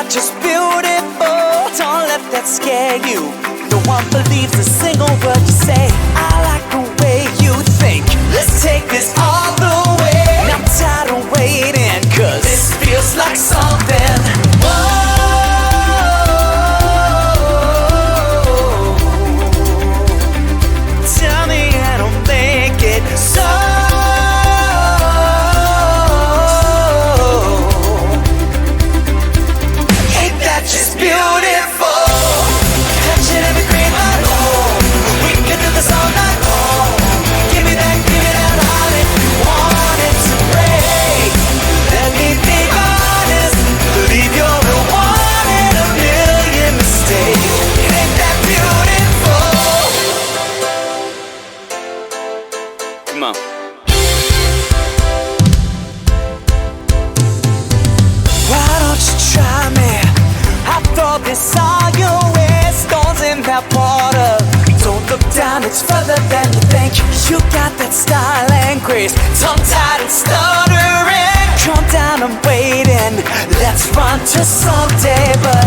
that just beautiful? Don't let that scare you. No one believes a single word you say. I like the way you think. Let's take this all the way. I'm tired of waiting, 'cause this feels like something. Whoa. Tell me I don't make it so. Ain't that just beautiful? Touching every green light. Oh, we can do this all night long. Give me that heart if you want it to break. Let me be honest, believe you're the one in a million mistakes. Ain't that beautiful? Come on. Why don't you try me? I throw this all your way. Stones in that water. Don't look down, it's further than you think. You got that style and grace, tongue-tied and stuttering. Calm down, I'm waiting. Let's run to someday, but